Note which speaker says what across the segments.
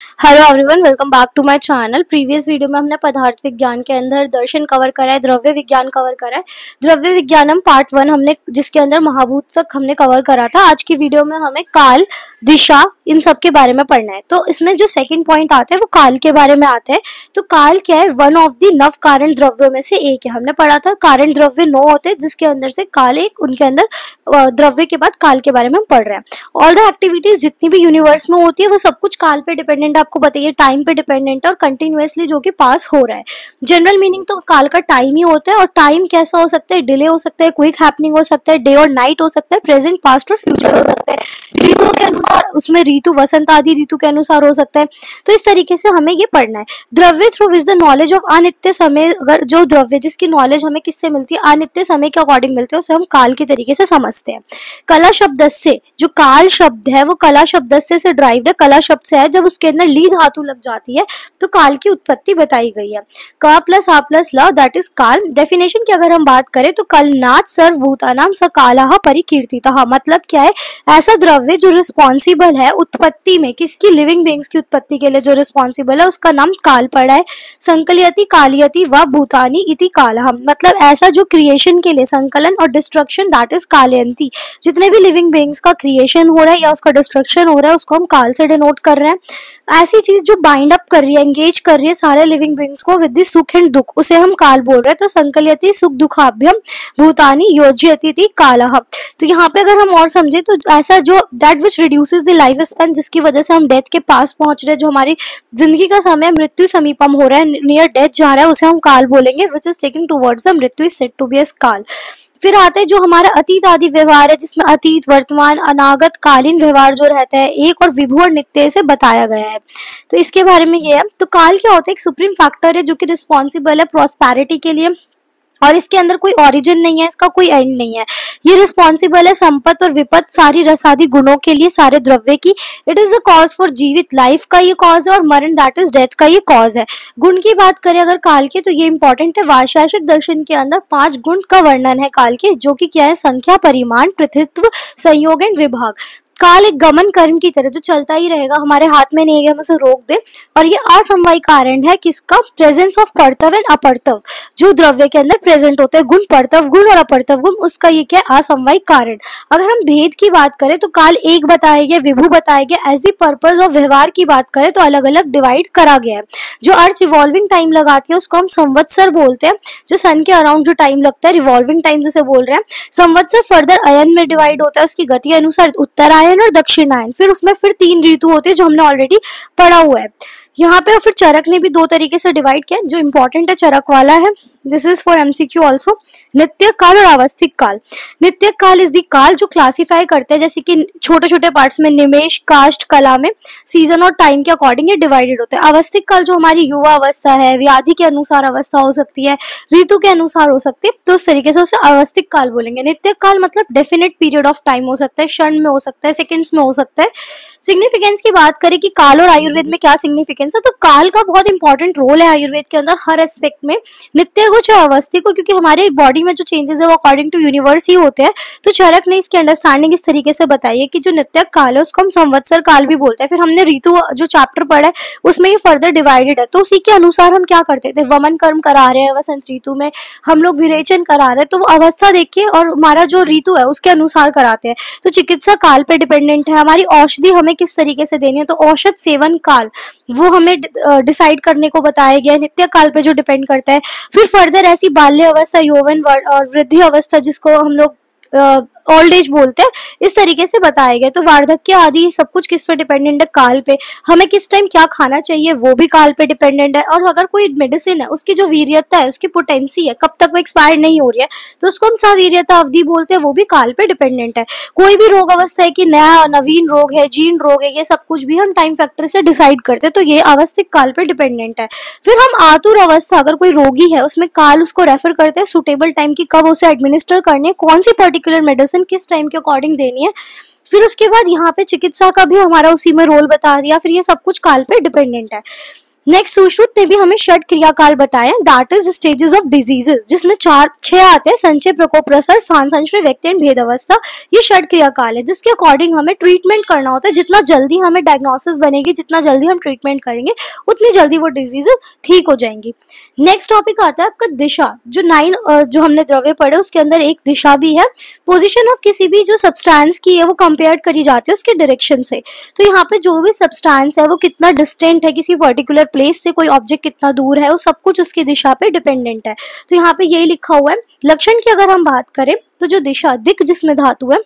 Speaker 1: Hello everyone, welcome back to my channel. Previous video में हमने पदार्थ विज्ञान के अंदर दर्शन कवर करा है, द्रव्य विज्ञान कवर करा है। द्रव्य विज्ञानम पार्ट 1 हमने जिसके अंदर महाभूत तक हमने कवर करा था। आज की वीडियो में हमें काल, दिशा, इन सब के बारे में पढ़ना है। तो इसमें जो सेकंड पॉइंट आता है वो काल के बारे में आता है। तो काल क्या है? वन ऑफ द नव कारण द्रव्यों में से एक है। हमने पढ़ा था कारण द्रव्य 9 होते हैं, जिसके अंदर से काल एक, उनके अंदर द्रव्य के बाद काल के बारे में हम पढ़ रहे हैं। ऑल द एक्टिविटीज जितनी भी यूनिवर्स में होती है वो सब कुछ काल पे डिपेंडेंट, आपको बताइए टाइम पे डिपेंडेंट और कंटिन्यूअसली जो कि पास हो रहा है। जनरल मीनिंग तो काल का टाइम ही होता है। और टाइम कैसा हो सकता है? डिले हो सकता है, क्विक हैपनिंग हो सकता है, डे और नाइट हो सकता है, प्रेजेंट, पास्ट और फ्यूचर हो सकता है। ऋतुओं के अनुसार, उसमें ऋतु वसंत आदि ऋतु के अनुसार हो सकता है। तो इस तरीके से हमें ये पढ़ना है। द्रव्य through which the knowledge of अनित्य समय, अगर जो द्रव्य जिसकी नॉलेज हमें किससे मिलती है? अनित्य समय के अकॉर्डिंग मिलते हैं, उसे हम काल के तरीके से समझते हैं। कला शब्द से, जो काल शब्द है वो कला शब्द से ड्राइव है, कला शब्द से है। जब उसके अंदर ली धातु लग जाती है तो काल की उत्पत्ति बताई गई है। क प्लस आ प्लस ल दैट इज काल। डेफिनेशन की अगर हम बात करें तो कलनाथ सर्वभूतानां स कालः परिकीर्तितः, मतलब क्या है? ऐसा द्रव्य जो रिस्पॉन्सिबल है उत्पत्ति में, किसकी? लिविंग बीइंग्स की उत्पत्ति के लिए जो रिस्पॉन्सिबल है उसका नाम काल पड़ा है। संकलयति कालयति व भूतानि इति कालः, मतलब ऐसा जो क्रिएशन के लिए, संकलन और डिस्ट्रक्शन, दैट इज कालयंती। जितने भी लिविंग बीइंग्स का क्रिएशन हो रहा है या उसका डिस्ट्रक्शन हो रहा है उसको हम काल से डिनोट कर रहे हैं। ऐसी चीज जो बाइंड अप कर रही है, एंगेज कर रही है सारे लिविंग बीइंग्स को विद द सुख एंड दुख, उसे हम काल बोल रहे हैं। तो संकलयति सुख दुखाभ्यम भूतानि योजयति इति कालः। तो यहाँ पे अगर हम और समझे तो ऐसा जो that which reduces the life span, जिसकी वजह से हम डेथ के पास पहुंच रहे हैं, जो हमारी जिंदगी का समय मृत्यु समीपम हो रहा है, नियर डेथ जा रहा है, उसे हम काल बोलेंगे। Which is taking towards the मृत्यु is said to be as काल। फिर आते हैं जो हमारा अतीत आदि व्यवहार है, जिसमें अतीत, वर्तमान, अनागत, कालीन व्यवहार जो रहता है एक और विभु और नित्य से बताया गया है। तो इसके बारे में ये है। तो काल क्या होता है? एक सुप्रीम फैक्टर है जो कि रिस्पॉन्सिबल है प्रॉस्पेरिटी के लिए, और इसके अंदर कोई ओरिजिन नहीं है, इसका कोई एंड नहीं है। ये रिस्पॉन्सिबल है संपत्ति और विपत्ति, सारी रसादी गुणों के लिए, सारे द्रव्य की। It is the cause for जीवित लाइफ का ये कॉज है, और मरण दैट इज डेथ का ये कॉज है। गुण की बात करें अगर काल के, तो ये इंपॉर्टेंट है। वैशेषिक दर्शन के अंदर 5 गुण का वर्णन है काल के, जो कि क्या है? संख्या, परिमाण, पृथ्वी, संयोग एंड विभाग। काल एक गमन कर्म की तरह जो चलता ही रहेगा, हमारे हाथ में नहीं है हम उसे रोक दे। और ये असमवाय कारण है किसका? प्रेजेंस ऑफ पर्तव एंड अपर्तव, जो द्रव्य के अंदर प्रेजेंट होते हैं, गुण, पर्तव गुण और अपर्तव गुण, उसका ये क्या है? असमवाय कारण। अगर हम भेद की बात करें तो काल एक बताया गया, विभु बताया गया। एज द पर्पज ऑफ व्यवहार की बात करें तो अलग अलग डिवाइड करा गया है। जो अर्थ रिवॉल्विंग टाइम लगाती है उसको हम संवत्सर बोलते हैं। जो सन के अराउंड जो टाइम लगता है, रिवॉल्विंग टाइम जिसे बोल रहे हैं। संवत्सर फर्दर अयन में डिवाइड होता है, उसकी गति अनुसार उत्तरायण और दक्षिणायन। फिर उसमें फिर 3 ऋतु होते हैं जो हमने ऑलरेडी पढ़ा हुआ है। यहाँ पे फिर चरक ने भी 2 तरीके से डिवाइड किया। जो इंपॉर्टेंट है चरक वाला है, this is for MCQ also. नित्य काल और आवस्थिक काल। नित्य काल इज द काल जो क्लासिफाई करते हैं, जैसे कि छोटे छोटे पार्ट्स में निमेश, काष्ठ, कला में सीजन और टाइम के अकॉर्डिंग ये डिवाइडेड होते हैं। आवस्थिक काल जो हमारी युवा अवस्था है, व्याधि के अनुसार अवस्था हो सकती है, ऋतु के अनुसार हो सकती है, तो उस तरीके से उसे आवस्थिक काल बोलेंगे। नित्य काल मतलब डेफिनेट पीरियड ऑफ टाइम हो सकता है, क्षण में हो सकता है, सेकेंड्स में हो सकता है। सिग्निफिकेंस की बात करें कि काल और आयुर्वेद में क्या सिग्निफिकेंस है, तो काल का बहुत इंपॉर्टेंट रोल है आयुर्वेद के अंदर हर एस्पेक्ट में। नित्य को चाहे अवस्थिक को, क्योंकि हमारे बॉडी में जो चेंजेस है वो अकॉर्डिंग टू यूनिवर्स ही होते हैं। तो चरक ने इसकी अंडरस्टैंडिंग इस तरीके से बताई है कि जो नित्य काल है उसको हम संवत्सर काल भी बोलते हैं। फिर हमने ऋतु जो चैप्टर पढ़ा है उसमें ये फर्दर डिवाइडेड है। तो उसी के अनुसार हम क्या करते थे? वमन कर्म करा रहे हैं वसंत ऋतु में, हम लोग विरेचन करा रहे हैं, तो वो अवस्था देखिए और हमारा जो ऋतु है उसके अनुसार कराते हैं। तो चिकित्सा काल पे डिपेंडेंट है। हमारी औषधि हमें किस तरीके से देनी है, तो औषध सेवन काल वो हमें डिसाइड करने को बताया गया है, नित्य काल पे जो डिपेंड करता है। फिर फर्दर ऐसी बाल्य अवस्था, यौवन और वृद्धि अवस्था, जिसको हम लोग ओल्ड एज बोलते हैं, इस तरीके से बताया गया। तो वार्धक्य आदि सब कुछ किस पे डिपेंडेंट है? काल पे। हमें किस टाइम क्या खाना चाहिए वो भी काल पे डिपेंडेंट है। और अगर कोई मेडिसिन है उसकी जो वीर्यता है, उसकी पोटेंसी है, कब तक वो एक्सपायर नहीं हो रही है, तो उसको हम सवीर्यता अवधि बोलते हैं, वो भी काल पे डिपेंडेंट है। कोई भी रोग अवस्था है कि नया नवीन रोग है, जीन रोग है, ये सब कुछ भी हम टाइम फैक्टर से डिसाइड करते हैं, तो ये अवस्थिक काल पे डिपेंडेंट है। फिर हम आतुर अवस्था, अगर कोई रोगी है उसमें काल उसको रेफर करते हैं सुटेबल टाइम की, कब उसे एडमिनिस्टर करनी है, कौन सी पर्टिकुलर मेडिसिन किस टाइम के अकॉर्डिंग देनी है। फिर उसके बाद यहाँ पे चिकित्सा का भी हमारा उसी में रोल बता दिया। फिर ये सब कुछ काल पे डिपेंडेंट है। नेक्स्ट सुश्रुत ने भी हमें षट क्रियाकाल बताया, that is stages of diseases, जिसमें 4-6 आते हैं, संचय, प्रकोप, प्रसर, स्थान संचय, व्यक्ति एंड भेद अवस्था। ये षट क्रियाकाल है जिसके अकॉर्डिंग हमें ट्रीटमेंट करना होता है। जितना जल्दी हमें डायग्नोसिस बनेगी, जितना जल्दी हम ट्रीटमेंट करेंगे, उतनी जल्दी वो डिजीजेस ठीक हो जाएंगी। नेक्स्ट टॉपिक आता है आपका दिशा। जो 9 जो हमने द्रव्य पढ़े उसके अंदर एक दिशा भी है। पोजीशन ऑफ किसी भी जो सब्सटेंस की है वो कंपेयर करी जाती है उसके डायरेक्शन से। तो यहाँ पे जो भी सब्सटेंस है वो कितना डिस्टेंट है किसी पर्टिकुलर प्लेस से, कोई ऑब्जेक्ट कितना दूर है, वो सब कुछ उसकी दिशा पे डिपेंडेंट है। तो यहाँ पे यही लिखा हुआ है। लक्षण की अगर हम बात करें तो जो दिशा, दिक् जिसमें धातु है,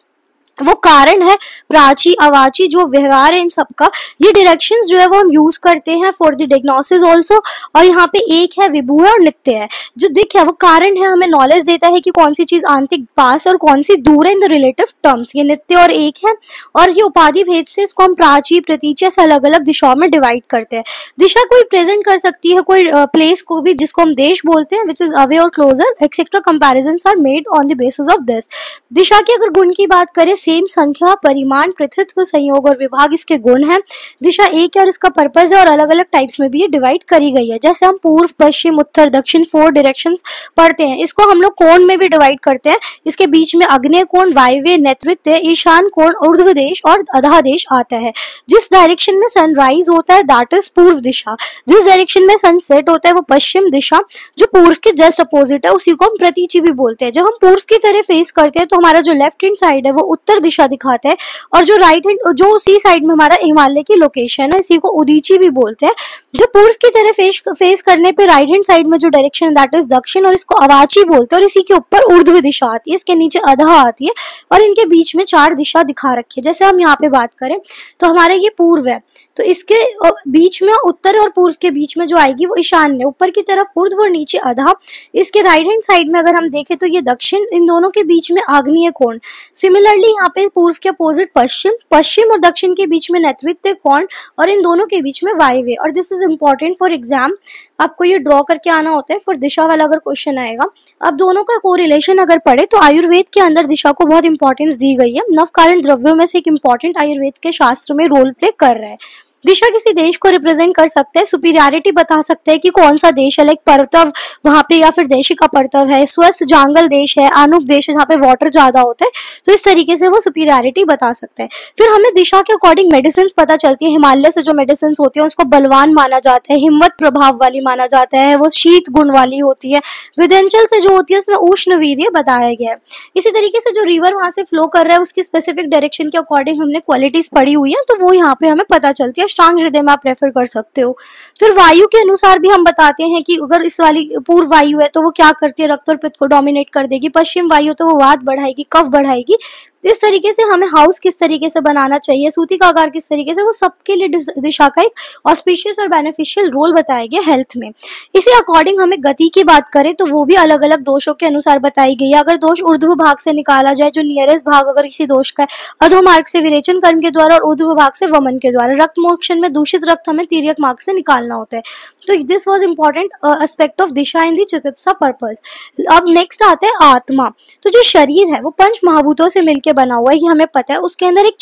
Speaker 1: वो कारण है, प्राची, अवाची जो व्यवहार है इन सबका। ये डायरेक्शंस जो है वो हम यूज करते हैं फॉर द डायग्नोसिस ऑल्सो। और यहाँ पे एक है विभू है और नित्य है। जो दिक् है वो कारण है, हमें नॉलेज देता है कि कौन सी चीज आंतरिक पास और कौन सी दूर है इन द रिलेटिव टर्म्स। ये नित्य और एक है। और ये उपाधि भेद से इसको हम प्राची, प्रतीची से अलग अलग दिशाओं में डिवाइड करते हैं। दिशा कोई प्रेजेंट कर सकती है कोई प्लेस को भी, जिसको हम देश बोलते हैं, विच इज अवे और closer etcetera. Comparisons are made on the basis of this. दिशा के अगर गुण की बात करें, सेम संख्या, परिमाण, पृथ्वी, संयोग और विभाग इसके गुण हैं। दिशा एक है और इसका पर्पस है और अलग अलग टाइप्स में भी ये डिवाइड करी गई है। जैसे हम पूर्व, पश्चिम, उत्तर, दक्षिण 4 डायरेक्शंस पढ़ते हैं। इसको हम लोग कोण में भी डिवाइड करते हैं। इसके बीच में आग्नेय कोण, वायव्य, नैऋत्य, ईशान कोण, ऊर्ध्व देश और अधः देश आता है। जिस डायरेक्शन में सनराइज होता है दैट इज पूर्व दिशा। जिस डायरेक्शन में सनसेट होता है वो पश्चिम दिशा। जो पूर्व के जस्ट अपोजिट है उसी को हम प्रतीची भी बोलते हैं। जब हम पूर्व की तरह फेस करते हैं तो हमारा जो लेफ्ट हैंड साइड है वो उत्तर दिशा दिखाता है, और जो राइट हैंड, जो उसी साइड में हमारा हिमालय की लोकेशन है, इसी को उदीची भी बोलते हैं। जो पूर्व की तरह फेस करने पे राइट हैंड साइड में जो डायरेक्शन है दैट इज दक्षिण, और इसको अवाची बोलते हैं। और इसी के ऊपर ऊर्ध्व दिशा आती है, इसके नीचे अधः आती है, और इनके बीच में 4 दिशा दिखा रखी है। जैसे हम यहाँ पे बात करें तो हमारे ये पूर्व है, तो इसके बीच में उत्तर और पूर्व के बीच में जो आएगी वो ईशान्य, ऊपर की तरफ ऊर्ध्व और नीचे अधः। इसके राइट हैंड साइड में अगर हम देखें तो ये दक्षिण, इन दोनों के बीच में आग्नेय कोण। सिमिलरली यहाँ पे पूर्व के अपोजिट पश्चिम, पश्चिम और दक्षिण के बीच में नैऋत्य कोण, और इन दोनों के बीच में वायव्य। और this is important for exam, आपको ये ड्रॉ करके आना होता है फॉर दिशा वाला अगर क्वेश्चन आएगा। अब दोनों का कोरिलेशन अगर पढ़े तो आयुर्वेद के अंदर दिशा को बहुत इंपॉर्टेंस दी गई है। नवकारण द्रव्यों में से एक इंपॉर्टेंट आयुर्वेद के शास्त्र में रोल प्ले कर रहा है। दिशा किसी देश को रिप्रेजेंट कर सकते हैं, सुपीरियरिटी बता सकते हैं कि कौन सा देश है, लाइक पर्तव वहां पे, या फिर देशी का पर्तव है, स्वस्थ जांगल देश है, आनुक देश है जहाँ पे वाटर ज्यादा होता है। तो इस तरीके से वो सुपीरियरिटी बता सकते हैं। फिर हमें दिशा के अकॉर्डिंग मेडिसिन पता चलती है। हिमालय से जो मेडिसिन होती है उसको बलवान माना जाता है, हिम्मत प्रभाव वाली माना जाता है, वो शीत गुण वाली होती है। विंध्याचल से जो होती है उसमें उष्ण वीर्य बताया गया है। इसी तरीके से जो रिवर वहां से फ्लो कर रहा है उसकी स्पेसिफिक डायरेक्शन के अकॉर्डिंग हमने क्वालिटीज पढ़ी हुई है, तो वो यहाँ पे हमें पता चलती है। अष्टांग हृदय में आप रेफर कर सकते हो। फिर वायु के अनुसार भी हम बताते हैं कि अगर इस वाली पूर्व वायु है तो वो क्या करती है, रक्त और पित्त को डोमिनेट कर देगी। पश्चिम वायु तो वो वात बढ़ाएगी, कफ बढ़ाएगी। इस तरीके से हमें हाउस किस तरीके से बनाना चाहिए, सूती का आकार किस तरीके से, वो सबके लिए दिशा का एक ऑस्पिशियस और बेनिफिशियल रोल बताया गया हेल्थ में। इसी अकॉर्डिंग हमें गति की बात करें तो वो भी अलग अलग दोषों के अनुसार बताई गई है। अगर दोष ऊर्ध्व भाग से निकाला जाए, जो नियरेस्ट भाग अगर किसी दोष का है, अधोमार्ग से विरेचन कर्म के द्वारा और ऊर्ध्व भाग से वमन के द्वारा। रक्त मोक्षण में दूषित रक्त हमें तिर्यक मार्ग से निकालना होता है। तो this was important aspect of दिशा इन दी चिकित्सा पर्पज। अब नेक्स्ट आता है आत्मा। तो जो शरीर है वो पंच महाभूतों से मिलकर बना हुआ है, ये हमें पता है। उसके अंदर एक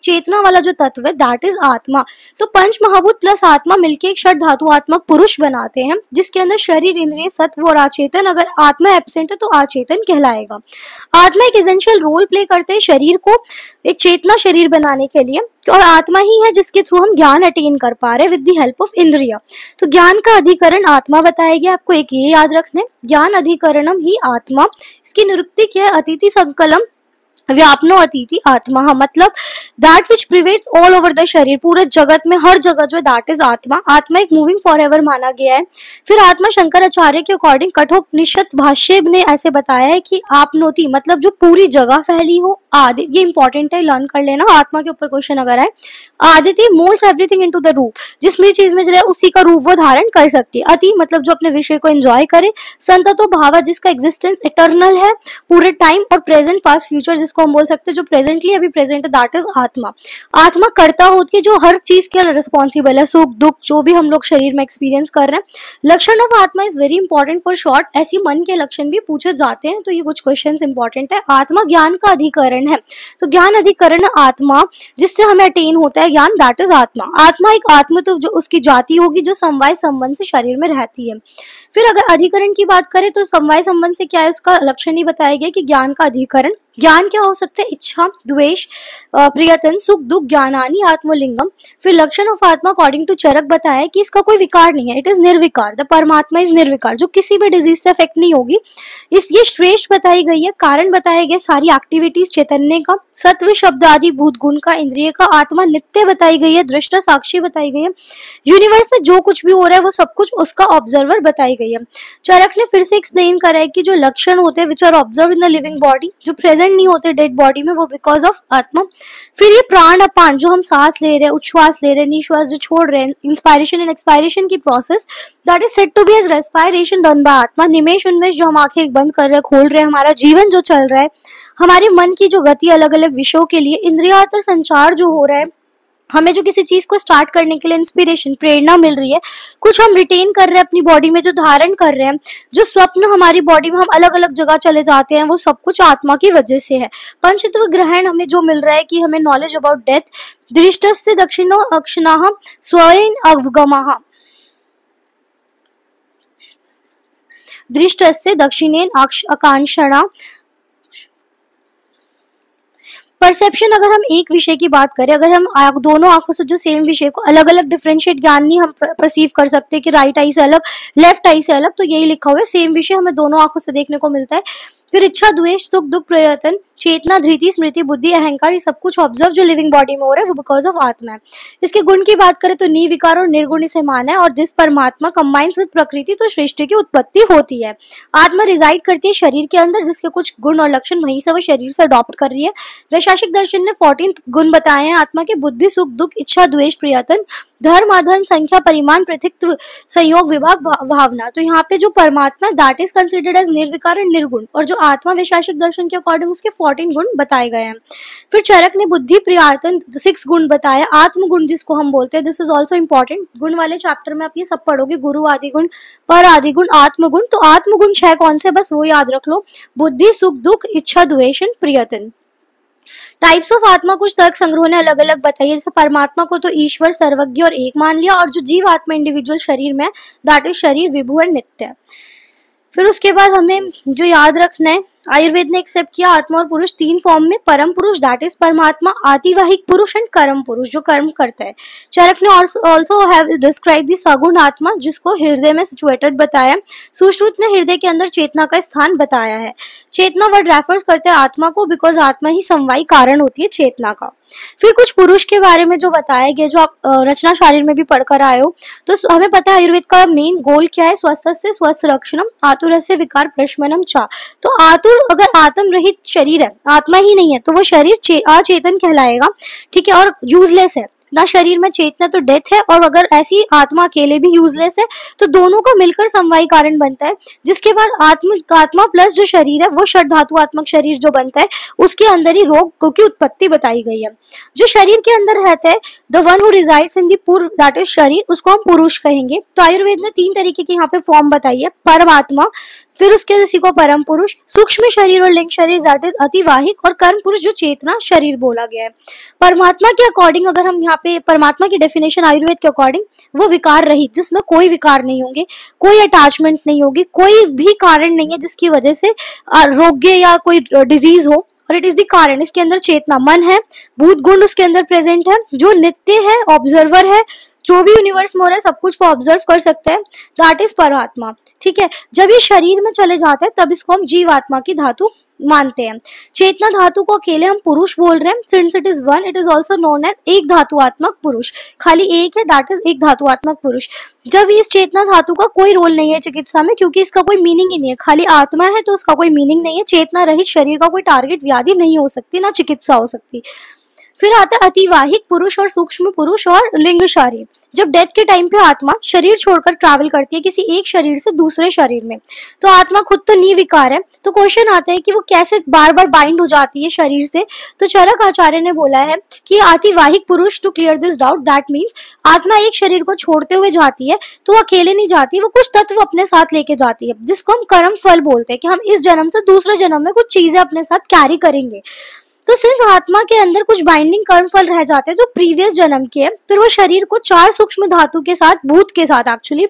Speaker 1: चेतना वाला जो तत्व है दैट इज आत्मा। तो पंच महाभूत प्लस आत्मा मिलके एक षड धातु आत्मक पुरुष बनाते हैं, जिसके अंदर शरीर, इंद्रिय, सत्व और आचेतन। अगर आत्मा एब्सेंट है तो आचेतन कहलाएगा। आत्मा एक एसेंशियल रोल प्ले करते हैं शरीर को एक चेतना शरीर बनाने के लिए, और आत्मा ही है जिसके थ्रू हम ज्ञान अटेन कर पा रहे हैं विद द हेल्प ऑफ इंद्रिय। तो ज्ञान का अधिकरण आत्मा बताया गया। आपको एक ये याद रखना है, ज्ञान अधिकरणम ही आत्मा। इसकी निरुक्ति क्या है, अतिथि संकलम व्यापनो अतिथि आत्मा, मतलब that which pervades all over the शरीर, पूरे जगत में हर जगह जो दैट इज आत्मा। आत्मा एक मूविंग फॉर एवर माना गया है। फिर आत्मा शंकराचार्य के अकॉर्डिंग कठोपनिषद भाष्य ने ऐसे बताया है कि आपनोति मतलब जो पूरी जगह फैली हो, आदि, ये इंपॉर्टेंट है, लर्न कर लेना। आत्मा के ऊपर क्वेश्चन अगर आए, Aditi moulds everything into the रूप, जिसमें चीज में जो उसी का रूप वो धारण कर सकती है। अति मतलब जो अपने विषय को एंजॉय करे। संततो भावा जिसका एग्जिस्टेंस इटर्नल है, पूरे टाइम और प्रेजेंट पास्ट फ्यूचर जिसको हम बोल सकते हैं, जो प्रेजेंटली अभी प्रेजेंट है दैट इज आत्मा। आत्मा कर्ता होती है जो हर चीज के लिए रिस्पॉन्सिबल है, सुख दुख जो भी हम लोग शरीर में एक्सपीरियंस कर रहे हैं। लक्षण ऑफ आत्मा is very important for short, ऐसी मन के लक्षण भी पूछे जाते हैं, तो ये कुछ क्वेश्चन इंपॉर्टेंट है। आत्मा ज्ञान का अधिकरण अधिकरण है। तो ज्ञान अधिकरण आत्मा, जिससे हमें अटेन होता है ज्ञान, दैट इज आत्मा। आत्मा एक आत्मा तो जो उसकी जाति होगी जो समवाय संबंध से शरीर में रहती है। फिर अगर अधिकरण की बात करें तो समवाय संबंध से क्या है, उसका लक्षण ही बताया गया कि ज्ञान का अधिकरण। ज्ञान क्या हो सकता है, इच्छा, द्वेष, प्रियतन, सुख, दुख, ज्ञानानि, आत्मलिंगम। फिर लक्षण ऑफ आत्मा अकॉर्डिंग टू चरक बताया कि इसका कोई विकार नहीं है, इट इज निर्विकार, द परमात्मा इज निर्विकार, जो किसी भी डिजीज से अफेक्ट नहीं होगी। ये श्रेष्ठ बताई गई है, कारण बताए गए सारी एक्टिविटीज चैतन्य का, सत्व शब्द आदि भूत गुण का, इंद्रिय का, आत्मा नित्य बताई गई है, दृष्टा साक्षी बताई गई है, यूनिवर्स में जो कुछ भी हो रहा है वो सब कुछ उसका ऑब्जर्वर बताई गई है। चरक ने फिर से एक्सप्लेन करा है कि जो लक्षण होते हैं which are observe in the living body, जो प्रेजेंट नहीं होते डेड बॉडी में, वो बिकॉज ऑफ आत्मा। फिर ये प्राण अपान, जो हम सांस ले रहे हैं, उच्छ्वास ले रहे हैं, निश्वास जो छोड़ रहे हैं, इंस्पायरेशन एंड एक्सपायरेशन की process, that is said to be as respiration done by आत्मा। निमेश उन्मेष जो हम आंखें बंद कर रहे हैं, खोल रहे हैं, हमारा जीवन जो चल रहा है, हमारे मन की जो गति अलग अलग विषयों के लिए, इंद्रियातर संचार जो हो रहा है, हमें जो किसी चीज को स्टार्ट करने के लिए इंस्पिरेशन, प्रेरणा मिल रही है, कुछ हम रिटेन कर रहे हैं अपनी बॉडी में, जो धारण कर रहे हैं, जो स्वप्न हमारी बॉडी में हम अलग अलग जगह चले जाते हैं, वो सब कुछ आत्मा की वजह से है। पंचतत्व ग्रहण हमें जो मिल रहा है कि हमें नॉलेज अबाउट डेथ, दृष्टस्य दक्षिणो अक्षणाः स्वयं अवगमः, दृष्टस्य दक्षिणेन आकांक्षणा। परसेप्शन, अगर हम एक विषय की बात करें, अगर हम दोनों आंखों से जो सेम विषय को अलग अलग डिफरेंशिएट ज्ञान नहीं हम परसीव कर सकते कि राइट आई से अलग, लेफ्ट आई से अलग, तो यही लिखा हुआ है, सेम विषय हमें दोनों आंखों से देखने को मिलता है। फिर इच्छा, द्वेष, सुख, दुख, प्रयत्न, चेतना, धृति, स्मृति, बुद्धि, अहंकार, ये सब कुछ ऑब्जर्व जो लिविंग बॉडी में हो रहा है वो बिकॉज ऑफ आत्मा है। इसके गुण की बात करें तो निर्विकार और निर्गुण इसे माना है, और जिस परमात्मा कंबाइंस विद प्रकृति तो सृष्टि की उत्पत्ति होती है। आत्मा रिजाइड करती है शरीर के अंदर, जिसके कुछ गुण और लक्षण वहीं से वो शरीर से अडॉप्ट कर रही है। वैशेषिक दर्शन ने 14 गुण बताए हैं आत्मा के, बुद्धि, सुख, दुख, इच्छा, द्वेष, प्रयत्न, धर्म, अधर्म, संख्या, परिमाण, पृथक्त्व, संयोग, विभाग, भावना। तो यहाँ पे जो परमात्मा दैट इज कंसिडर्ड एज निर्विकार एंड निर्गुण, और जो आत्मा वैशेषिक दर्शन के अकॉर्डिंग उसके 14 गुण बताए गए हैं। फिर चरक ने बुद्धि, प्रयत्न, 6 गुण बताए, आत्म गुण जिसको हम बोलते हैं, दिस इज ऑल्सो इंपॉर्टेंट। गुण वाले चैप्टर में आप ये सब पढ़ोगे, गुरु आदि गुण, पर आदि गुण, आत्म गुण। तो आत्म गुण 6 कौन से, बस वो याद रख लो, बुद्धि, सुख, दुख, इच्छा, द्वेष एंड प्रयत्न। टाइप्स ऑफ आत्मा कुछ तर्क संग्रह ने अलग अलग बताई, जैसे परमात्मा को तो ईश्वर, सर्वज्ञ और एक मान लिया, और जो जीव आत्मा इंडिविजुअल शरीर में, दैट इज शरीर, विभु एंड नित्य। फिर उसके बाद हमें जो याद रखना है, आयुर्वेद ने एक्सेप्ट किया आत्मा और पुरुष 3 फॉर्म में, परम पुरुष दैट इज परमात्मा, आतिवाहिक पुरुष एंड कर्म पुरुष जो कर्म करता है। चरक ने ऑल्सो हैव डिस्क्राइब द सगुण आत्मा, जिसको हृदय में सिचुएटेड बताया। सुश्रुत ने हृदय के अंदर चेतना का स्थान बताया है। चेतना वर्ड रेफर्स करते हैं आत्मा को, बिकॉज आत्मा ही समवायी कारण होती है चेतना का। फिर कुछ पुरुष के बारे में जो बताया गया, जो आप रचना शारीर में भी पढ़कर आए हो, तो हमें पता है आयुर्वेद का मेन गोल क्या है, स्वस्थस्य स्वस्थ रक्षणम, आतुरस्य विकार प्रशमनम चा। तो आतुर अगर आत्म रहित शरीर है, आत्मा ही नहीं है, तो वो शरीर अचेतन कहलाएगा, ठीक है, और यूजलेस है ना, शरीर में चेतना तो डेथ है, और अगर ऐसी आत्मा अकेले भी यूजलेस है, तो दोनों का मिलकर समवायी कारण बनता है। जिसके बाद आत्मा प्लस जो शरीर है वो षड धातुआत्मक शरीर जो बनता है, उसके अंदर ही रोग की उत्पत्ति बताई गई है। जो शरीर के अंदर रहता है, the one who resides in the पूर्व दैट इज शरीर, उसको हम पुरुष कहेंगे। तो आयुर्वेद ने 3 तरीके की यहाँ पे फॉर्म बताई है, परमात्मा, फिर उसके इसी को परम पुरुष, सूक्ष्म शरीर और लिंग शरीर दैट इज अतिवाहिक, और कर्म पुरुष जो चेतना शरीर बोला गया है। परमात्मा के अकॉर्डिंग अगर हम यहाँ पे परमात्मा की डेफिनेशन आयुर्वेद के अकॉर्डिंग, वो विकार रहित, जिसमें कोई विकार नहीं होंगे, कोई अटैचमेंट नहीं होगी, कोई भी कारण नहीं है जिसकी वजह से रोग्य या कोई डिजीज हो, और इट इज द कारण। इसके अंदर चेतना, मन है, भूत गुण उसके अंदर प्रेजेंट है, जो नित्य है, ऑब्जर्वर है, जो भी यूनिवर्स में हो रहा है सब कुछ वो ऑब्जर्व कर सकता है, दैट इज परमात्मा, ठीक है। जब ये शरीर में चले जाते हैं तब इसको हम जीवात्मा की धातु मानते हैं। चेतना धातु को अकेले हम पुरुष बोल रहे हैं, since it is one, it is also known as एक धातुआत्मक पुरुष, खाली एक है, दैट इज एक धातुआत्मक पुरुष। जब इस चेतना धातु का कोई रोल नहीं है चिकित्सा में, क्योंकि इसका कोई मीनिंग ही नहीं है, खाली आत्मा है तो उसका कोई मीनिंग नहीं है। चेतना रहित शरीर का कोई टारगेट व्याधि नहीं हो सकती, ना चिकित्सा हो सकती। फिर आता है अतिवाहिक पुरुष और सूक्ष्म पुरुष और लिंग शरीर। जब डेथ के टाइम पे आत्मा शरीर छोड़कर ट्रैवल करती है किसी एक शरीर से दूसरे शरीर में, तो आत्मा खुद तो निर्विकार है, तो क्वेश्चन आता है कि वो कैसे बार बार बाइंड हो जाती है शरीर से। तो चरक आचार्य ने बोला है कि अतिवाहिक पुरुष, to clear this doubt, that means आत्मा एक शरीर को छोड़ते हुए जाती है तो वो अकेले नहीं जाती, वो कुछ तत्व अपने साथ लेके जाती है, जिसको हम कर्म फल बोलते हैं, कि हम इस जन्म से दूसरे जन्म में कुछ चीजें अपने साथ कैरी करेंगे। तो सिर्फ आत्मा के अंदर कुछ बाइंडिंग कर्म फल रह जाते हैं जो प्रीवियस जन्म के हैं, फिर वो शरीर को 4 सूक्ष्म धातु के साथ, भूत के साथ, एक्चुअली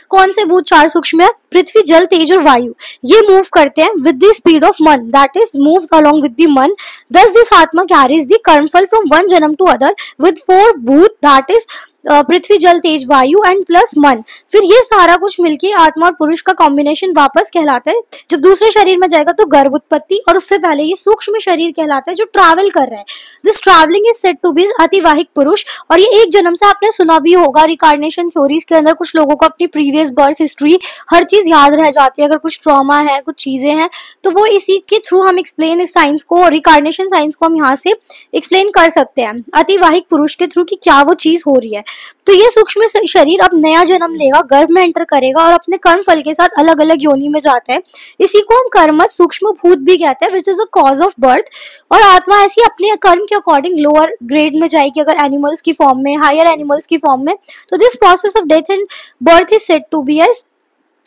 Speaker 1: कौन से भूत 4 सूक्ष्म है? पृथ्वी, जल, तेज और वायु। ये मूव करते हैं विद द स्पीड ऑफ मन, that is moves along with the मन। thus दिस आत्मा कैरीज द कर्मफल फ्रॉम वन जन्म टू अदर विद 4 भूत, दैट इज पृथ्वी, जल, तेज, वायु एंड प्लस मन। फिर ये सारा कुछ मिलके आत्मा और पुरुष का कॉम्बिनेशन वापस कहलाता है। जब दूसरे शरीर में जाएगा तो गर्भ उत्पत्ति, और उससे पहले ये सूक्ष्म शरीर कहलाता है जो ट्रैवल कर रहा है। This travelling is said to be अतिवाहिक पुरुष। और ये एक जन्म से आपने सुना भी होगा, रिकार्डिनेशन थ्योरीज के अंदर कुछ लोगों को अपनी प्रीवियस बर्थ हिस्ट्री हर चीज याद रह जाती है। अगर कुछ ट्रॉमा है, कुछ चीजें हैं, तो वो इसी के थ्रू हम एक्सप्लेन इस साइंस को, रिकार्डिनेशन साइंस को हम यहाँ से एक्सप्लेन कर सकते हैं अतिवाहिक पुरुष के थ्रू कि क्या वो चीज हो रही है। तो ये सूक्ष्म शरीर अब नया जन्म लेगा, गर्भ में एंटर करेगा और अपने कर्म फल के साथ अलग अलग योनि में जाता है। इसी को हम कर्मज सूक्ष्म भूत भी कहते हैं, which is a cause of birth. और आत्मा ऐसी अपने कर्म के अकॉर्डिंग लोअर ग्रेड में जाएगी, अगर एनिमल्स की फॉर्म में, हायर एनिमल्स की फॉर्म में। तो this process of death and birth is said to be as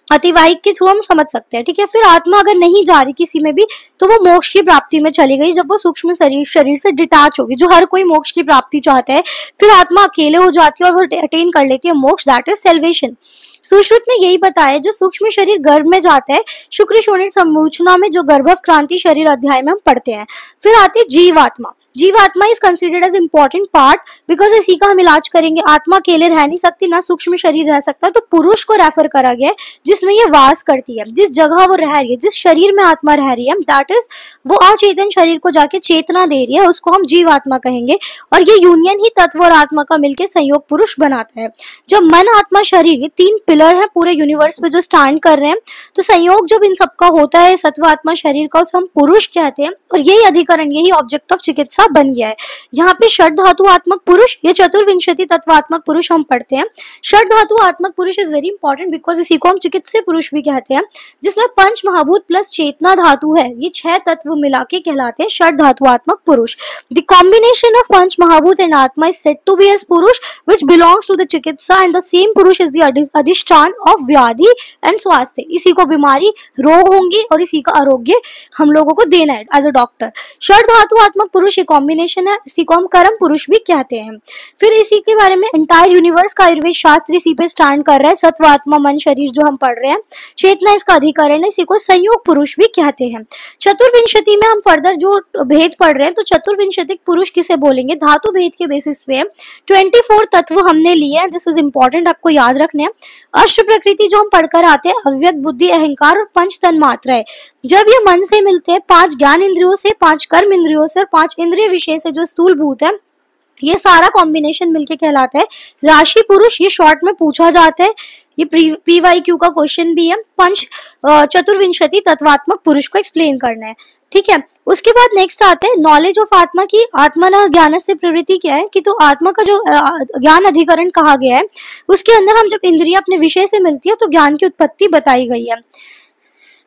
Speaker 1: अतिवाहिक के थ्रू हम समझ सकते हैं। ठीक है, फिर आत्मा अगर नहीं जा रही किसी में भी तो वो मोक्ष की प्राप्ति में चली गई, जब वो सूक्ष्म शरीर से डिटैच होगी, जो हर कोई मोक्ष की प्राप्ति चाहता है। फिर आत्मा अकेले हो जाती है और वो अटेन कर लेती है मोक्ष, दैट इज सेल्वेशन। सुश्रुत ने यही बताया, जो सूक्ष्म शरीर गर्भ में जाता है, शुक्र शोणित समूचना में, जो गर्भक्रांति शरीर अध्याय में हम पढ़ते हैं। फिर आती है जीवात्मा। जीवात्मा is considered as important part because इसी का हम इलाज करेंगे। आत्मा अकेले रह नहीं सकती, ना सूक्ष्म शरीर रह सकता, तो पुरुष को रेफर करा गया जिसमें ये वास करती है, जिस जगह वो रह रही है, जिस शरीर में आत्मा रह रही है, दैट इज वो अचेतन शरीर को जाके चेतना दे रही है, उसको हम जीवात्मा कहेंगे। और ये यूनियन ही तत्व और आत्मा का मिलकर संयोग पुरुष बनाता है। जब मन, आत्मा, शरीर, ये 3 पिलर है पूरे यूनिवर्स पे जो स्टैंड कर रहे हैं, तो संयोग जब इन सबका होता है सत्व आत्मा शरीर का, उसे हम पुरुष कहते हैं। और यही अधिकरण, यही ऑब्जेक्ट ऑफ चिकित्सा बन गया है। यहाँ पे षड धातु आत्मक पुरुष, ये चतुर्विंशति तत्वात्मक पुरुष हम पढ़ते हैं। षड धातु आत्मक पुरुष इज वेरी इंपॉर्टेंट बिकॉज इसी को हम चिकित्सीय पुरुष भी कहते हैं, जिसमें पंच महाभूत प्लस चेतना धातु है। ये 6 तत्व मिला के कहलाते हैं षड धातु आत्मक पुरुष। द कॉम्बिनेशन ऑफ पंच महाभूत एंड आत्मा is said to be as पुरुष विच बिलोंग्स टू द चिकित्सा एंड द सेम पुरुष इज द अधिष्ठान ऑफ व्याधि एंड स्वास्थ्य। इसी को बीमारी, रोग होंगी और इसी का आरोग्य हम लोगों को देना है एज अ डॉक्टर। षड धातु आत्मक पुरुष एक कॉम्बिनेशन है, इसी को हम कर्म पुरुष भी कहते हैं। फिर इसी के बारे में एंटायर यूनिवर्स का आयुर्वेद शास्त्र इसी पे स्टैंड कर रहा है। सत्व, आत्मा, मन, शरीर जो हम पढ़ रहे हैं, चेतना इसका अधिकरण है, इसी को संयोग पुरुष भी कहते हैं। चतुर्विंशति में हम फर्दर जो भेद पढ़ रहे हैं, तो चतुर्विंशतिक पुरुष किसे बोलेंगे? धातु भेद के बेसिस पे 24 तत्व हमने लिए हैं, दिस इज इंपॉर्टेंट, आपको याद रखने हैं। अष्ट प्रकृति जो हम पढ़कर आते हैं, अव्यक्त, बुद्धि, अहंकार और 5 तन मात्रा है। जब ये मन से मिलते हैं 5 ज्ञान इंद्रियों से, 5 कर्म इंद्रियों से और 5 इंद्रिय विषय से जो स्थूल भूत है, ये सारा कॉम्बिनेशन मिलके कहलाता है राशि पुरुष। ये शॉर्ट में पूछा जाता है, ये PYQ का क्वेश्चन भी है। पंच चतुर्विंशति तत्वात्मक पुरुष को एक्सप्लेन करना है, ठीक है। उसके बाद नेक्स्ट आते हैं नॉलेज ऑफ आत्मा की। आत्मा न ज्ञान से प्रवृत्ति क्या है कि तो आत्मा का जो ज्ञान अधिकरण कहा गया है, उसके अंदर हम जब इंद्रिय अपने विषय से मिलती है तो ज्ञान की उत्पत्ति बताई गई है।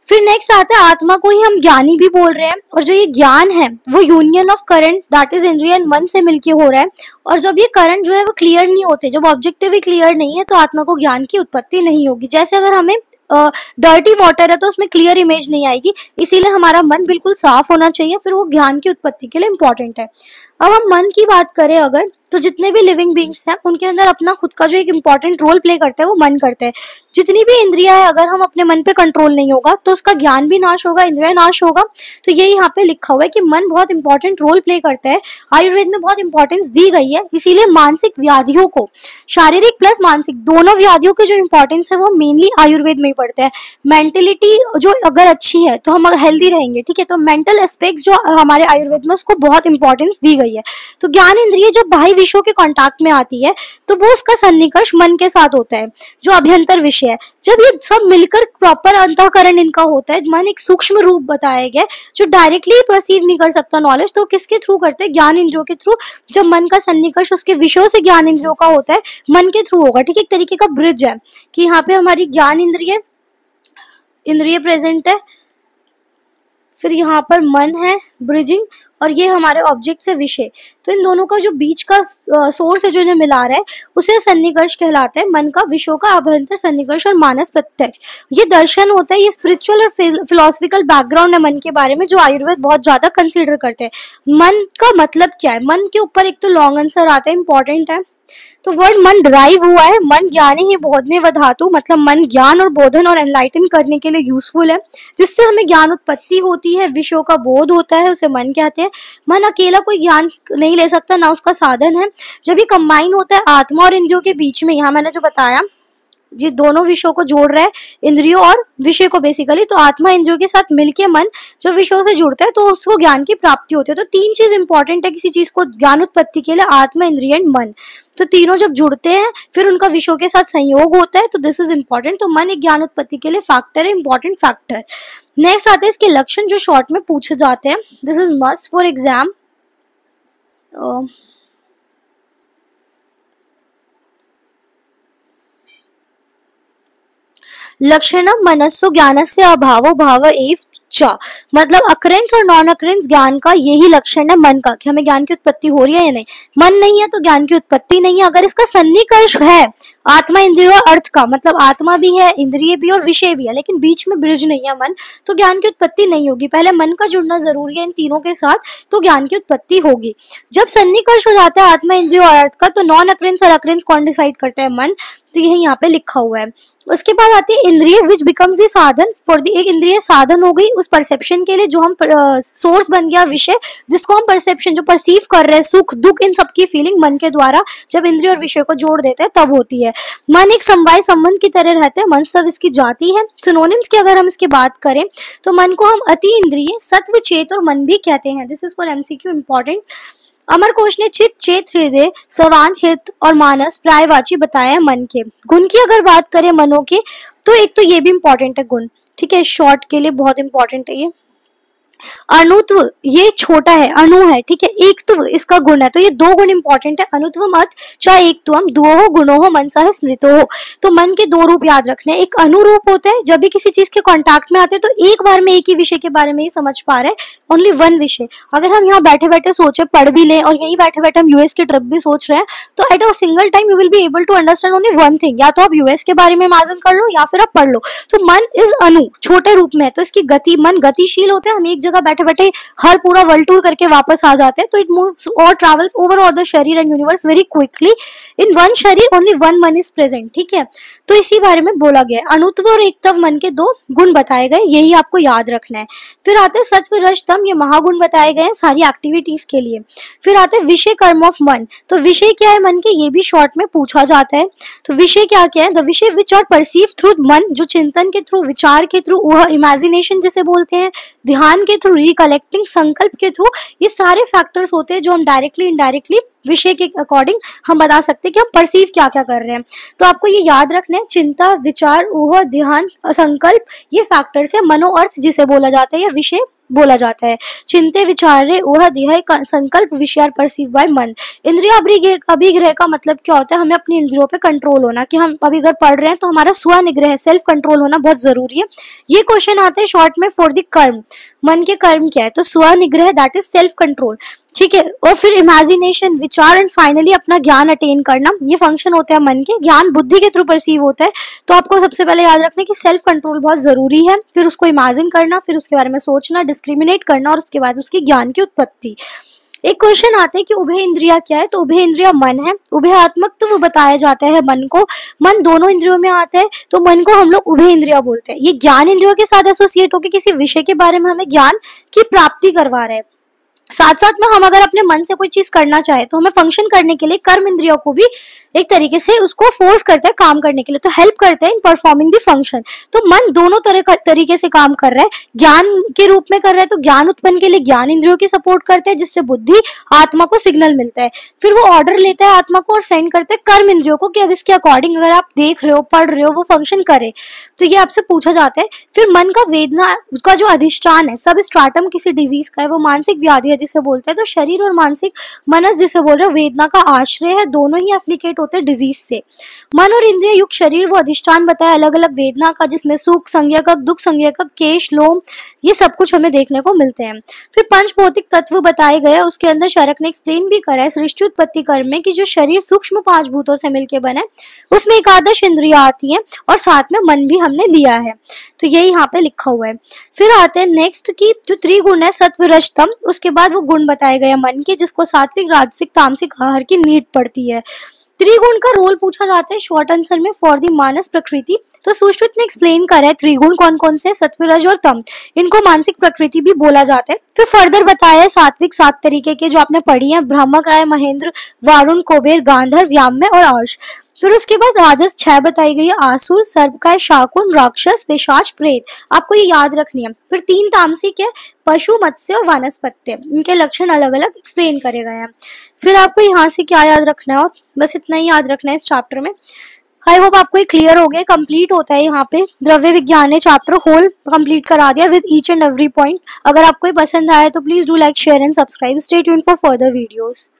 Speaker 1: फिर नेक्स्ट आता है आत्मा को ही हम ज्ञानी भी बोल रहे हैं, और जो ये ज्ञान है वो union of current, that is इंद्रिय एंड मन से मिलके हो रहा है। और जब ये करंट जो है वो क्लियर नहीं होते, जब ऑब्जेक्टिव ही क्लियर नहीं है, तो आत्मा को ज्ञान की उत्पत्ति नहीं होगी। जैसे अगर हमें डर्टी वाटर है तो उसमें क्लियर इमेज नहीं आएगी, इसीलिए हमारा मन बिल्कुल साफ होना चाहिए, फिर वो ज्ञान की उत्पत्ति के लिए इंपॉर्टेंट है। अब हम मन की बात करें अगर, तो जितने भी लिविंग बींग्स हैं उनके अंदर अपना खुद का जो एक इंपॉर्टेंट रोल प्ले करता है वो मन करता है। जितनी भी इंद्रिया है, अगर हम अपने मन पे कंट्रोल नहीं होगा तो उसका ज्ञान भी नाश होगा, इंद्रिय नाश होगा। तो ये यहाँ पे लिखा हुआ है कि मन बहुत इंपॉर्टेंट रोल प्ले करता है, आयुर्वेद में बहुत इंपॉर्टेंस दी गई है। इसीलिए मानसिक व्याधियों को, शारीरिक प्लस मानसिक दोनों व्याधियों की जो इंपॉर्टेंस है वो मेनली आयुर्वेद में ही पड़ता है। मेंटेलिटी जो अगर अच्छी है तो हम हेल्दी रहेंगे, ठीक है। तो मेंटल एस्पेक्ट्स जो हमारे आयुर्वेद में, उसको बहुत इंपॉर्टेंस दी गई है। तो ज्ञान इंद्रिय जब बाह्य विषयों के कांटेक्ट में आती है तो वो उसका सन्निकर्ष मन के साथ होता है, जो अभ्यंतर विषय है। जब ये सब मिलकर प्रॉपर अंतःकरण इनका होता है, मन एक सूक्ष्म रूप बताया गया जो डायरेक्टली परसीव नहीं कर सकता नॉलेज, तो किसके थ्रू करते हैं? ज्ञान इंद्रियों के थ्रू। जब मन का सन्निकर्ष उसके विषयों से ज्ञान इंद्रियों का होता है, मन के थ्रू होगा, ठीक है। एक तरीके का ब्रिज है कि यहाँ पे हमारी ज्ञान इंद्रिय प्रेजेंट है, फिर यहाँ पर मन है ब्रिजिंग, और ये हमारे ऑब्जेक्ट से विषय। तो इन दोनों का जो बीच का सोर्स है जो इन्हें मिला रहा है उसे सन्निकर्ष कहलाता है। मन का, विषयों का अभ्यंतर सन्निकर्ष और मानस प्रत्यक्ष, ये दर्शन होता है, ये स्पिरिचुअल और फिलोसफिकल बैकग्राउंड है मन के बारे में जो आयुर्वेद बहुत ज्यादा कंसीडर करते हैं। मन का मतलब क्या है? मन के ऊपर एक तो लॉन्ग आंसर आता है, इंपॉर्टेंट है। तो वर्ड मन ड्राइव हुआ है, मन ज्ञानी ही बोधने व धातु, मतलब मन ज्ञान और बोधन और एनलाइटन करने के लिए यूजफुल है, जिससे हमें ज्ञान उत्पत्ति होती है, विषयों का बोध होता है, उसे मन कहते हैं। मन अकेला कोई ज्ञान नहीं ले सकता, ना उसका साधन है। जब ये कंबाइन होता है आत्मा और इंद्रियों के बीच में, यहाँ मैंने जो बताया ये दोनों विषयों को जोड़ रहा है, इंद्रियों और विषय को बेसिकली, तो आत्मा इंद्रियों के साथ मिलके मन जब विषयों से जुड़ता है तो उसको ज्ञान की प्राप्ति होती है। तो तीन चीज इंपॉर्टेंट है किसी चीज को ज्ञान उत्पत्ति के लिए, आत्मा, इंद्रिय एंड मन। तो तीनों जब जुड़ते हैं फिर उनका विषयों के साथ संयोग होता है, तो दिस इज इंपॉर्टेंट। तो मन एक ज्ञान उत्पत्ति के लिए फैक्टर है, इंपॉर्टेंट फैक्टर। नेक्स्ट आते हैं इसके लक्षण जो शॉर्ट में पूछे जाते हैं, this is must for exam. लक्षणम मनस्सु ज्ञानस्य अभावो भाव एव च, मतलब अकरेंस और नॉन अकरेंस ज्ञान का यही लक्षण है मन का, कि हमें ज्ञान की उत्पत्ति हो रही है या नहीं। मन नहीं है तो ज्ञान की उत्पत्ति नहीं है। अगर इसका सन्निकर्ष है आत्मा, इंद्रिय और अर्थ का, मतलब आत्मा भी है, इंद्रिय भी और विषय भी है, लेकिन बीच में ब्रिज नहीं है मन, तो ज्ञान की उत्पत्ति नहीं होगी। पहले मन का जुड़ना जरूरी है इन तीनों के साथ, तो ज्ञान की उत्पत्ति होगी। जब सन्निकर्ष हो जाता है आत्मा, इंद्रिय और अर्थ का, तो नॉन अकरेंस और अकरेंस कौन डिसाइड करता है? मन। तो यही यहाँ पे लिखा हुआ है। उसके बाद आती है इंद्रिय, विच बिकम्स द साधन फॉर द, एक इंद्रिय साधन हो गई उस परसेप्शन के लिए जो हम सोर्स बन गया विषय, जिसको हम परसेप्शन जो परसीव कर रहे हैं, सुख दुख इन सब की फीलिंग मन के द्वारा जब इंद्रिय और विषय को जोड़ देते हैं तब होती है। मन एक समवाय संबंध की तरह रहता है, मन सब इसकी जाति है। सिनोनिम्स की अगर हम इसकी बात करें तो मन को हम अति इंद्रिय, सत्व, चेत और मन भी कहते हैं। This is for MCQ, important. अमर कोश ने चित्त, चेत, हृदय, सवान, हित और मानस प्रायवाची बताया है मन के। गुण की अगर बात करें मनों के, तो एक तो ये भी इंपॉर्टेंट है गुण, ठीक है, शॉर्ट के लिए बहुत इंपॉर्टेंट है ये। अणुत्व, ये छोटा है, अणु है, ठीक है। एकत्व इसका गुण है, तो ये दो गुण इंपॉर्टेंट है। अणुत्व मत चाहे एकत्वम दुओ गुणो हो मनसा स्मृतो हो, तो मन के दो रूप याद रखने। एक अनुरूप होता है, जब भी किसी चीज के कांटेक्ट में आते हैं तो एक बार में एक ही विषय के बारे में ही समझ पा रहे हैं, ओनली वन विषय। अगर हम यहाँ बैठे बैठे सोचे, पढ़ भी लें और यहीं बैठे बैठे हम यूएस की ट्रिप भी सोच रहे हैं, तो at a single time you will be able to understand only one thing. या तो आप यूएस के बारे में इमेजिन कर लो या फिर आप पढ़ लो। तो मन इज अनु, छोटे रूप में है, तो इसकी गति, मन गतिशील होता है। हम एक जगह बैठे बैठे हर पूरा वर्ल्ड टूर करके वापस आ जाते हैं, तो इट मूव्स और ट्रैवल्स ओवर ऑल द शरीर and universe very quickly. In one शरीर ओनली वन मन इज प्रेजेंट, ठीक है। तो इसी बारे में बोला गया है। अणुत्व और एकत्व मन के दो गुण बताए गए, यही आपको याद रखना है। फिर आते हैं सत्व, रज, तम, ये महागुण बताए गए हैं सारी एक्टिविटीज के लिए। फिर आते हैं विषय कर्म ऑफ मन, तो विषय क्या है मन के, ये भी शॉर्ट में पूछा जाता है। तो विषय क्या क्या है? द विषय विच आर परसीव थ्रू मन, जो चिंतन के थ्रू, विचार के थ्रू, वह इमेजिनेशन जिसे बोलते हैं, ध्यान के थ्रू, रिकलेक्टिंग, संकल्प के थ्रू, ये सारे फैक्टर्स होते हैं जो हम डायरेक्टली इनडायरेक्टली विषय के अकॉर्डिंग हम बता सकते हैं कि हम परसीव क्या क्या कर रहे हैं। तो आपको ये याद रखना है, चिंता, विचार, ऊह, ध्यान, संकल्प, ये फैक्टर्स है। मनोअर्थ जिसे बोला जाता है या विषय बोला जाता है। चिंते, विचारे, ऊह, ध्याय, संकल्प, विषय आर परसीव बाय मन। इंद्रिय अभिग्रह का मतलब क्या होता है? हमें अपनी इंद्रियों पे कंट्रोल होना, कि हम अभी अगर पढ़ रहे हैं तो हमारा स्वनिग्रह, सेल्फ कंट्रोल होना बहुत जरूरी है। ये क्वेश्चन आते हैं शॉर्ट में फॉर द कर्म, मन के कर्म क्या है? तो स्वनिग्रह, दैट इज सेल्फ कंट्रोल, ठीक है। और फिर इमेजिनेशन, विचार, एंड फाइनली अपना ज्ञान अटेन करना, ये फंक्शन होता है मन के। ज्ञान बुद्धि के थ्रू परसीव होता है, तो आपको सबसे पहले याद रखना कि सेल्फ कंट्रोल बहुत जरूरी है, फिर उसको इमेजिन करना, फिर उसके बारे में सोचना, डिस्क्रिमिनेट करना, और उसके बाद उसकी ज्ञान की उत्पत्ति। एक क्वेश्चन आते हैं कि उभय इंद्रिया क्या है? तो उभय इंद्रिया मन है। उभयात्मक तो वो बताया जाता है मन को, मन दोनों इंद्रियों में आता है, तो मन को हम लोग उभय इंद्रिया बोलते हैं। ये ज्ञान इंद्रियों के साथ एसोसिएट होकर किसी विषय के बारे में हमें ज्ञान की प्राप्ति करवा रहे हैं। साथ साथ में हम अगर अपने मन से कोई चीज करना चाहे तो हमें फंक्शन करने के लिए कर्म इंद्रियों को भी एक तरीके से उसको फोर्स करता है काम करने के लिए, तो हेल्प करते हैं इन परफॉर्मिंग द फंक्शन। तो मन दोनों तरीके से काम कर रहा है। ज्ञान के रूप में कर रहा है तो ज्ञान उत्पन्न के लिए ज्ञान इंद्रियों की सपोर्ट करते हैं, जिससे बुद्धि आत्मा को सिग्नल मिलता है। फिर वो ऑर्डर लेता है आत्मा को और सेंड करते हैं कर्म इंद्रियों को कि अब इसके अकॉर्डिंग अगर आप देख रहे हो, पढ़ रहे हो, वो फंक्शन करे। तो ये आपसे पूछा जाता है। फिर मन का वेदना, उसका जो अधिष्ठान है, सब स्ट्राटम किसी डिजीज का है, वो मानसिक व्याधि है जिसे बोलते हैं। तो शरीर और मानसिक, मनस जिसे बोल रहे हो, वेदना का आश्रय है, दोनों ही एप्लीकेट होते हैं डिजीज से। मन और इंद्रिय युक्त शरीर वो अधिष्ठान बताया अलग अलग वेदना का, जिसमें सुख संज्ञाकक, दुख संज्ञाकक, केश, लोम, ये सब कुछ हमें देखने को मिलते हैं। फिर पंच भौतिक तत्व बताए गए, उसके अंदर शरक ने एक्सप्लेन भी करा है सृष्टि उत्पत्ति कर्म में कि जो शरीर सूक्ष्म 5 भूतों से मिलकर बने, उसमें एकादश इंद्रियां आती हैं और साथ में मन भी हमने लिया है, तो ये यहाँ पे लिखा हुआ है। फिर आते हैं नेक्स्ट की जो त्रिगुण है सत्व रज तम, उसके बाद वो गुण बताए गए मन के, जिसको सात्विक राजसिक तामसिक आहार की नीड पड़ती है। त्रिगुण का रोल पूछा जाता है शॉर्ट आंसर में फॉर दी मानस प्रकृति, तो सुश्रुत ने एक्सप्लेन करा है त्रिगुण कौन कौन से, सत्व रज और तम, इनको मानसिक प्रकृति भी बोला जाता है। फिर फर्दर बताया है सात्विक 7 तरीके के जो आपने पढ़ी है, ब्रह्मक है, महेंद्र, वारुण, कुबेर, गांधर्व, याम्य और अर्श। फिर उसके बाद राजस 6 बताई गई है, आसुर, सर्पकाय, शाकुन, राक्षस, पिशाच, प्रेत, आपको ये याद रखनी है। फिर 3 तामसिक है, पशु, मत्स्य और वानस्पत्य, इनके लक्षण अलग अलग एक्सप्लेन करे गए हैं। फिर आपको यहाँ से क्या याद रखना है, और बस इतना ही याद रखना है इस चैप्टर में। आई होप आपको ये क्लियर हो गया, कंप्लीट होता है यहाँ पे द्रव्य विज्ञान ने चैप्टर होल कंप्लीट करा दिया with each and every point. अगर आपको ये पसंद आया तो please do like, share and subscribe. Stay tuned for further videos.